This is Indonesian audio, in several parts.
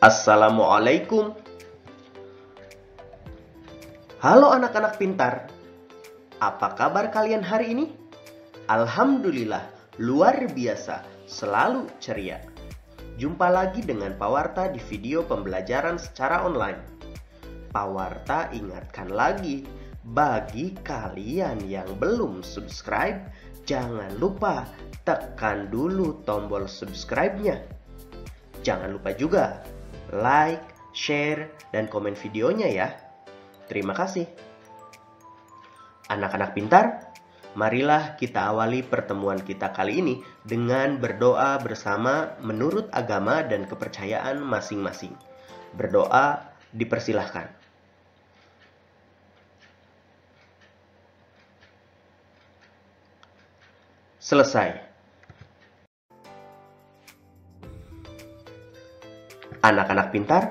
Assalamualaikum. Halo anak-anak pintar. Apa kabar kalian hari ini? Alhamdulillah, luar biasa, selalu ceria. Jumpa lagi dengan Pak Warta di video pembelajaran secara online. Pak Warta ingatkan lagi, bagi kalian yang belum subscribe, jangan lupa tekan dulu tombol subscribe-nya. Jangan lupa juga like, share, dan komen videonya ya. Terima kasih. Anak-anak pintar, marilah kita awali pertemuan kita kali ini dengan berdoa bersama menurut agama dan kepercayaan masing-masing. Berdoa dipersilahkan. Selesai. Anak-anak pintar,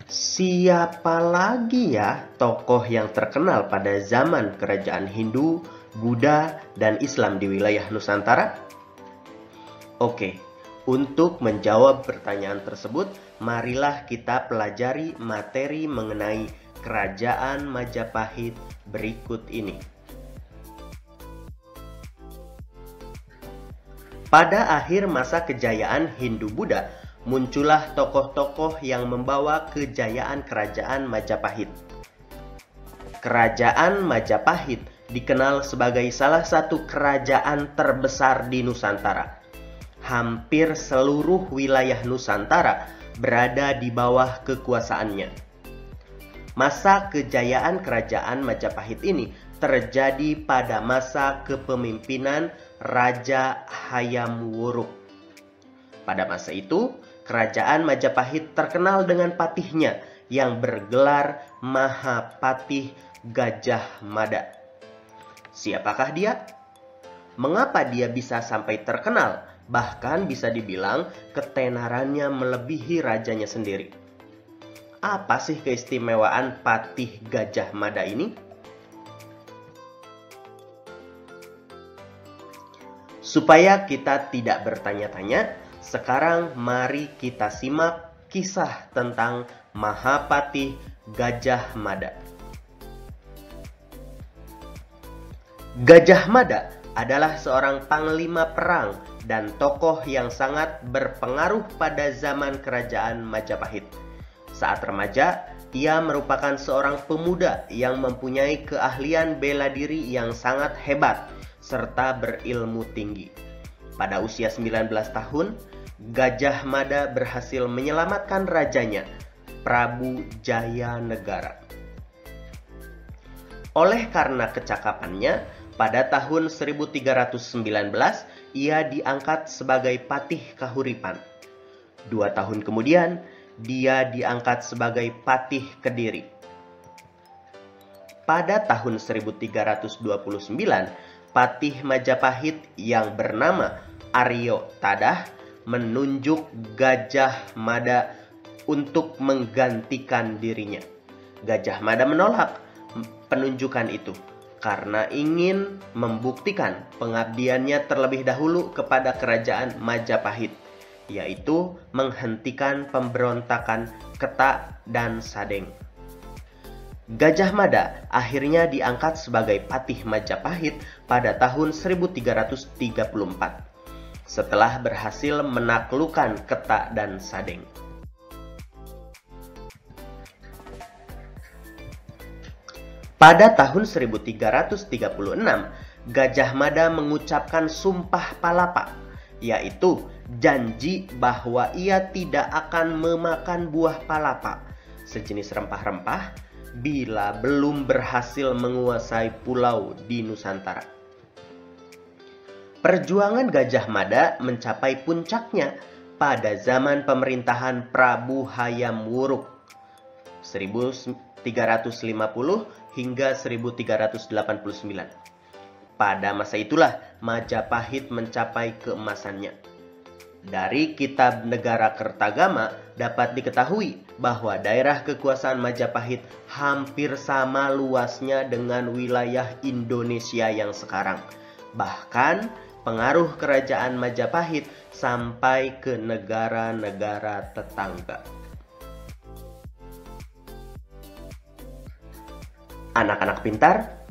siapa lagi ya tokoh yang terkenal pada zaman kerajaan Hindu, Buddha, dan Islam di wilayah Nusantara? Oke, untuk menjawab pertanyaan tersebut, marilah kita pelajari materi mengenai Kerajaan Majapahit berikut ini. Pada akhir masa kejayaan Hindu-Buddha, muncullah tokoh-tokoh yang membawa kejayaan Kerajaan Majapahit. Kerajaan Majapahit dikenal sebagai salah satu kerajaan terbesar di Nusantara. Hampir seluruh wilayah Nusantara berada di bawah kekuasaannya. Masa kejayaan Kerajaan Majapahit ini terjadi pada masa kepemimpinan Raja Hayam Wuruk. Pada masa itu, Kerajaan Majapahit terkenal dengan patihnya yang bergelar Mahapatih Gajah Mada. Siapakah dia? Mengapa dia bisa sampai terkenal? Bahkan bisa dibilang ketenarannya melebihi rajanya sendiri. Apa sih keistimewaan Patih Gajah Mada ini? Supaya kita tidak bertanya-tanya, sekarang mari kita simak kisah tentang Mahapatih Gajah Mada. Gajah Mada adalah seorang panglima perang dan tokoh yang sangat berpengaruh pada zaman Kerajaan Majapahit. Saat remaja, ia merupakan seorang pemuda yang mempunyai keahlian bela diri yang sangat hebat serta berilmu tinggi. Pada usia 19 tahun, Gajah Mada berhasil menyelamatkan rajanya, Prabu Jayanegara. Oleh karena kecakapannya, pada tahun 1319 ia diangkat sebagai Patih Kahuripan. 2 tahun kemudian, dia diangkat sebagai Patih Kediri. Pada tahun 1329, Patih Majapahit yang bernama Aryo Tadah menunjuk Gajah Mada untuk menggantikan dirinya. Gajah Mada menolak penunjukan itu karena ingin membuktikan pengabdiannya terlebih dahulu kepada Kerajaan Majapahit, yaitu menghentikan pemberontakan Ketak dan Sadeng. Gajah Mada akhirnya diangkat sebagai Patih Majapahit pada tahun 1334 setelah berhasil menaklukkan Ketak dan Sadeng. Pada tahun 1336, Gajah Mada mengucapkan Sumpah Palapa, yaitu janji bahwa ia tidak akan memakan buah palapa, sejenis rempah-rempah, bila belum berhasil menguasai pulau di Nusantara. Perjuangan Gajah Mada mencapai puncaknya pada zaman pemerintahan Prabu Hayam Wuruk 1350 hingga 1389. Pada masa itulah Majapahit mencapai keemasannya. Dari Kitab Negara Kertagama dapat diketahui bahwa daerah kekuasaan Majapahit hampir sama luasnya dengan wilayah Indonesia yang sekarang. Bahkan pengaruh kerajaan Majapahit sampai ke negara-negara tetangga. Anak-anak pintar,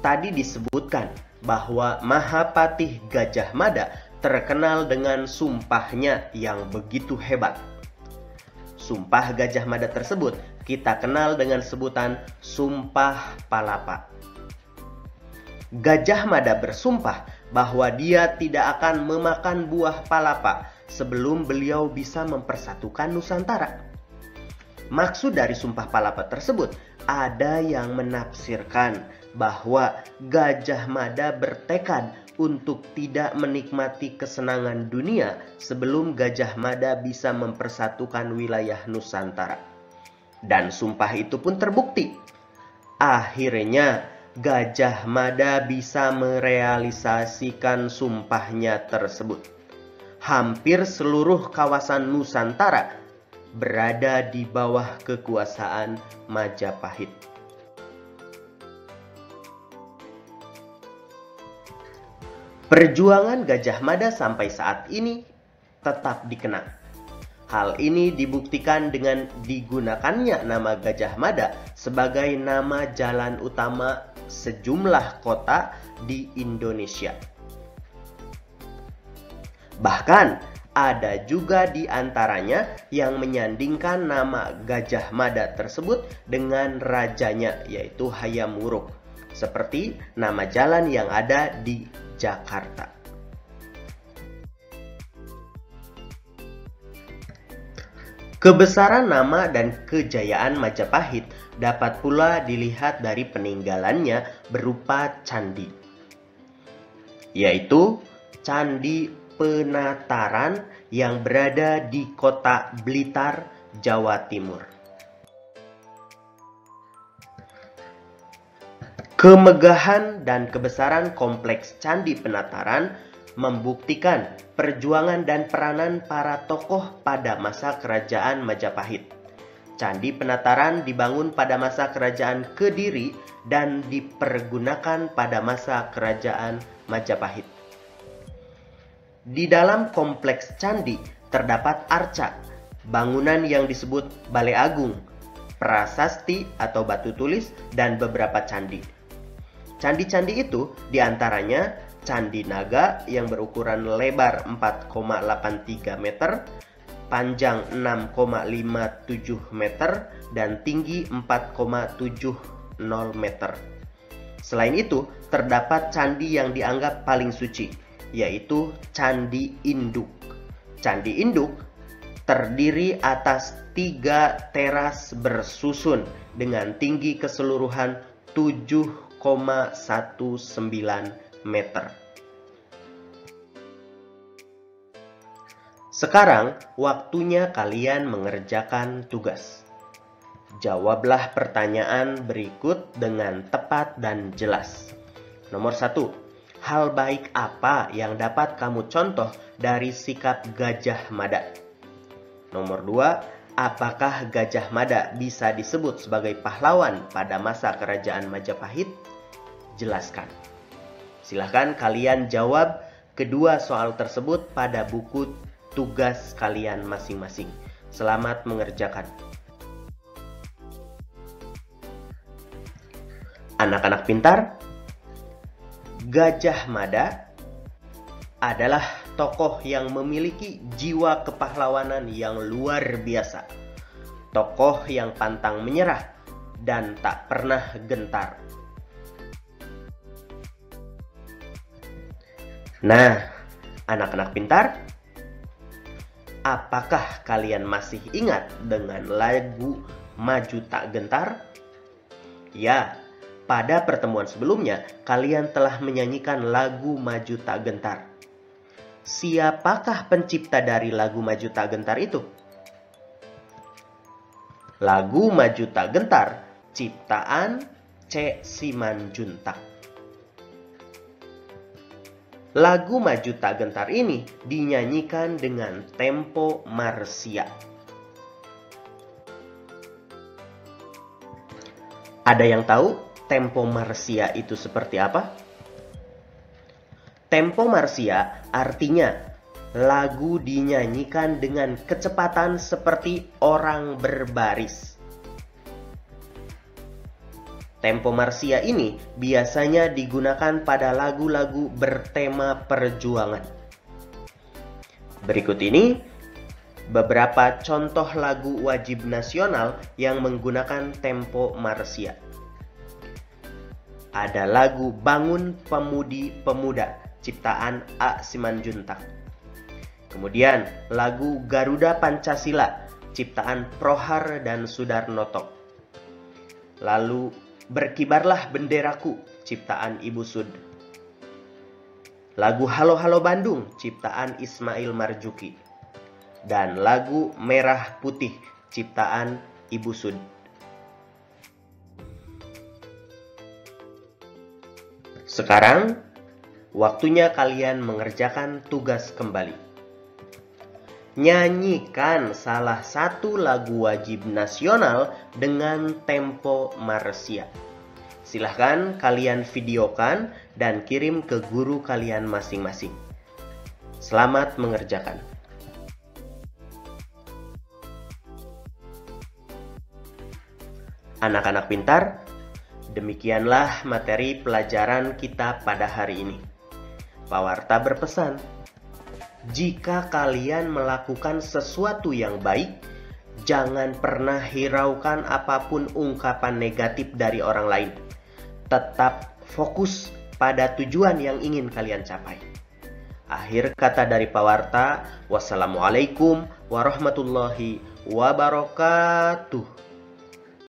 tadi disebutkan bahwa Mahapatih Gajah Mada terkenal dengan sumpahnya yang begitu hebat. Sumpah Gajah Mada tersebut kita kenal dengan sebutan Sumpah Palapa. Gajah Mada bersumpah bahwa dia tidak akan memakan buah palapa sebelum beliau bisa mempersatukan Nusantara. Maksud dari Sumpah Palapa tersebut, ada yang menafsirkan bahwa Gajah Mada bertekad untuk tidak menikmati kesenangan dunia sebelum Gajah Mada bisa mempersatukan wilayah Nusantara. Dan sumpah itu pun terbukti. Akhirnya Gajah Mada bisa merealisasikan sumpahnya tersebut. Hampir seluruh kawasan Nusantara berada di bawah kekuasaan Majapahit. Perjuangan Gajah Mada sampai saat ini tetap dikenang. Hal ini dibuktikan dengan digunakannya nama Gajah Mada sebagai nama jalan utama sejumlah kota di Indonesia. Bahkan ada juga di antaranya yang menyandingkan nama Gajah Mada tersebut dengan rajanya, yaitu Hayam Wuruk, seperti nama jalan yang ada di Jakarta. Kebesaran nama dan kejayaan Majapahit dapat pula dilihat dari peninggalannya berupa candi, yaitu Candi Penataran yang berada di kota Blitar, Jawa Timur. Kemegahan dan kebesaran kompleks Candi Penataran membuktikan perjuangan dan peranan para tokoh pada masa kerajaan Majapahit. Candi Penataran dibangun pada masa kerajaan Kediri dan dipergunakan pada masa kerajaan Majapahit. Di dalam kompleks candi terdapat arca, bangunan yang disebut Balai Agung, prasasti atau batu tulis, dan beberapa candi. Candi-candi itu diantaranya Candi Naga yang berukuran lebar 4,83 meter, panjang 6,57 meter, dan tinggi 4,70 meter. Selain itu, terdapat candi yang dianggap paling suci, yaitu Candi Induk. Candi Induk terdiri atas 3 teras bersusun dengan tinggi keseluruhan 7,19 meter. Sekarang waktunya kalian mengerjakan tugas. Jawablah pertanyaan berikut dengan tepat dan jelas. Nomor 1. Hal baik apa yang dapat kamu contoh dari sikap Gajah Mada? Nomor 2, apakah Gajah Mada bisa disebut sebagai pahlawan pada masa kerajaan Majapahit? Jelaskan. Silahkan kalian jawab kedua soal tersebut pada buku tugas kalian masing-masing. Selamat mengerjakan. Anak-anak pintar, Gajah Mada adalah tokoh yang memiliki jiwa kepahlawanan yang luar biasa. Tokoh yang pantang menyerah dan tak pernah gentar. Nah, anak-anak pintar, apakah kalian masih ingat dengan lagu Maju Tak Gentar? Ya, pada pertemuan sebelumnya, kalian telah menyanyikan lagu Maju Tak Gentar. Siapakah pencipta dari lagu Maju Tak Gentar itu? Lagu Maju Tak Gentar, ciptaan C. Simanjuntak. Lagu Maju Tak Gentar ini dinyanyikan dengan tempo marsia. Ada yang tahu tempo marsia itu seperti apa? Tempo marsia artinya lagu dinyanyikan dengan kecepatan seperti orang berbaris. Tempo marsia ini biasanya digunakan pada lagu-lagu bertema perjuangan. Berikut ini beberapa contoh lagu wajib nasional yang menggunakan tempo marsia. Ada lagu Bangun Pemudi Pemuda, ciptaan A. Simanjuntak. Kemudian lagu Garuda Pancasila, ciptaan Prohar dan Sudarnoto. Lalu Berkibarlah Benderaku, ciptaan Ibu Sud. Lagu Halo Halo Bandung, ciptaan Ismail Marzuki. Dan lagu Merah Putih, ciptaan Ibu Sud. Sekarang, waktunya kalian mengerjakan tugas kembali. Nyanyikan salah satu lagu wajib nasional dengan tempo marsia. Silahkan kalian videokan dan kirim ke guru kalian masing-masing. Selamat mengerjakan. Anak-anak pintar, demikianlah materi pelajaran kita pada hari ini. Pak Warta berpesan, jika kalian melakukan sesuatu yang baik, jangan pernah hiraukan apapun ungkapan negatif dari orang lain. Tetap fokus pada tujuan yang ingin kalian capai. Akhir kata dari Pak Warta, wassalamualaikum warahmatullahi wabarakatuh.